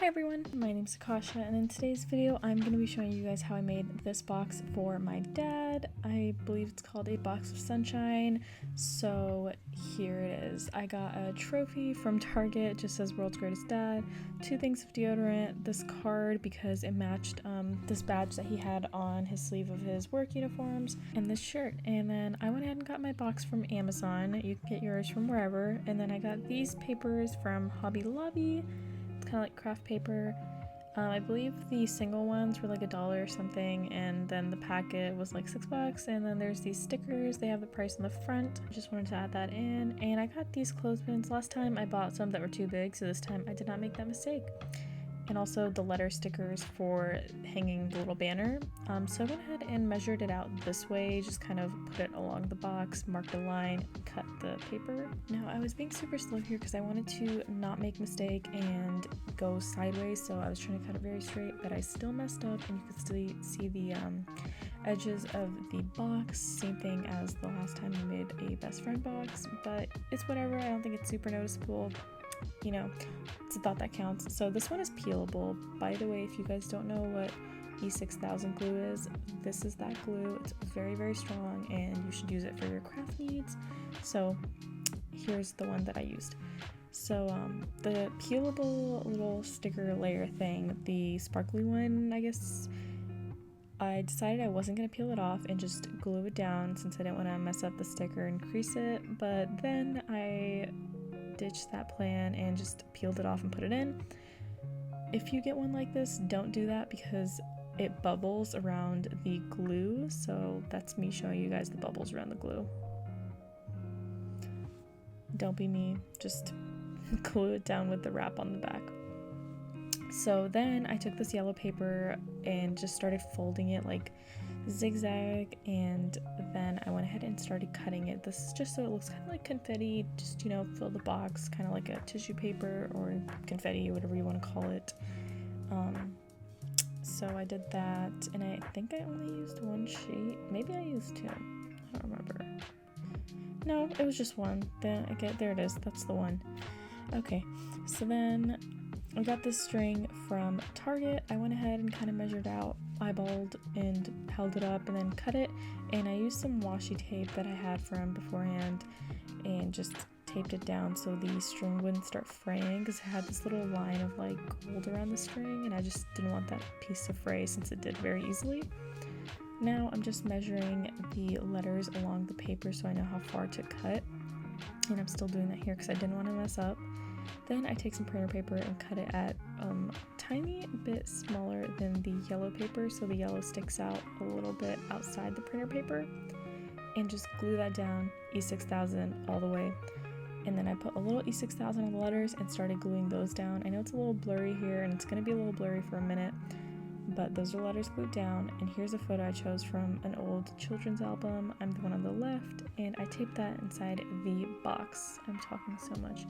Hi everyone, my name's Aqasha, and in today's video I'm going to be showing you guys how I made this box for my dad. I believe it's called a box of sunshine, so here it is. I got a trophy from Target, it just says World's Greatest Dad, 2 things of deodorant, this card because it matched this badge that he had on his sleeve of his work uniforms, and this shirt. And then I went ahead and got my box from Amazon. You can get yours from wherever. And then I got these papers from Hobby Lobby. It's kind of like craft paper. I believe the single ones were like $1 or something, and then the packet was like $6. And then there's these stickers. They have the price on the front. I just wanted to add that in. And I got these clothespins. Last time I bought some that were too big, so this time I did not make that mistake. And also the letter stickers for hanging the little banner. So I went ahead and measured it out this way, just kind of put it along the box, marked a line, cut the paper. Now I was being super slow here because I wanted to not make a mistake and go sideways, so I was trying to cut it very straight, but I still messed up, and you could still see the edges of the box. Same thing as the last time I made a best friend box, but it's whatever. I don't think it's super noticeable. You know, it's a thought that counts. So this one is peelable. By the way, if you guys don't know what E6000 glue is, this is that glue. It's very, very strong, and you should use it for your craft needs. So here's the one that I used. So the peelable little sticker layer thing, the sparkly one, I guess, I decided I wasn't going to peel it off and just glue it down since I didn't want to mess up the sticker and crease it. But then I ditched that plan and just peeled it off and put it in. If you get one like this, don't do that because it bubbles around the glue. So that's me showing you guys the bubbles around the glue. Don't be me, just glue it down with the wrap on the back. So then I took this yellow paper and just started folding it like zigzag, and then I went ahead and started cutting it. This is just so it looks kind of like confetti, just, you know, fill the box kind of like a tissue paper or confetti, whatever you want to call it. So I did that, and I think I only used one sheet. Maybe I used 2. I don't remember. No, it was just one. Then again, there it is. That's the one. Okay, so then I got this string from Target. I went ahead and kind of measured out, eyeballed, and held it up and then cut it. And I used some washi tape that I had from beforehand and just taped it down so the string wouldn't start fraying, because it had this little line of like gold around the string, and I just didn't want that piece to fray since it did very easily. Now I'm just measuring the letters along the paper so I know how far to cut, and I'm still doing that here because I didn't want to mess up. Then I take some printer paper and cut it at a tiny bit smaller than the yellow paper, so the yellow sticks out a little bit outside the printer paper, and just glue that down, E6000 all the way. And then I put a little E6000 on the letters and started gluing those down. I know it's a little blurry here, and it's going to be a little blurry for a minute, but those are letters glued down. And here's a photo I chose from an old children's album. I'm the one on the left, and I taped that inside the box. I'm talking so much.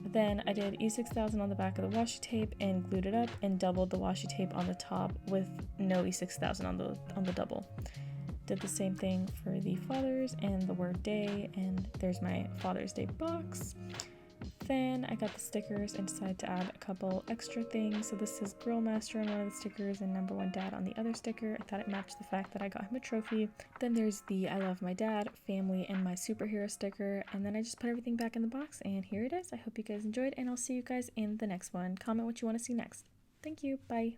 Then I did E6000 on the back of the washi tape and glued it up, and doubled the washi tape on the top with no E6000 on the double. Did the same thing for the fathers and the word day, and there's my Father's Day box. Then I got the stickers and decided to add a couple extra things. So this says Grill Master on one of the stickers and Number 1 Dad on the other sticker. I thought it matched the fact that I got him a trophy. Then there's the I Love My Dad, Family, and My Superhero sticker. And then I just put everything back in the box, and here it is. I hope you guys enjoyed, and I'll see you guys in the next one. Comment what you want to see next. Thank you. Bye.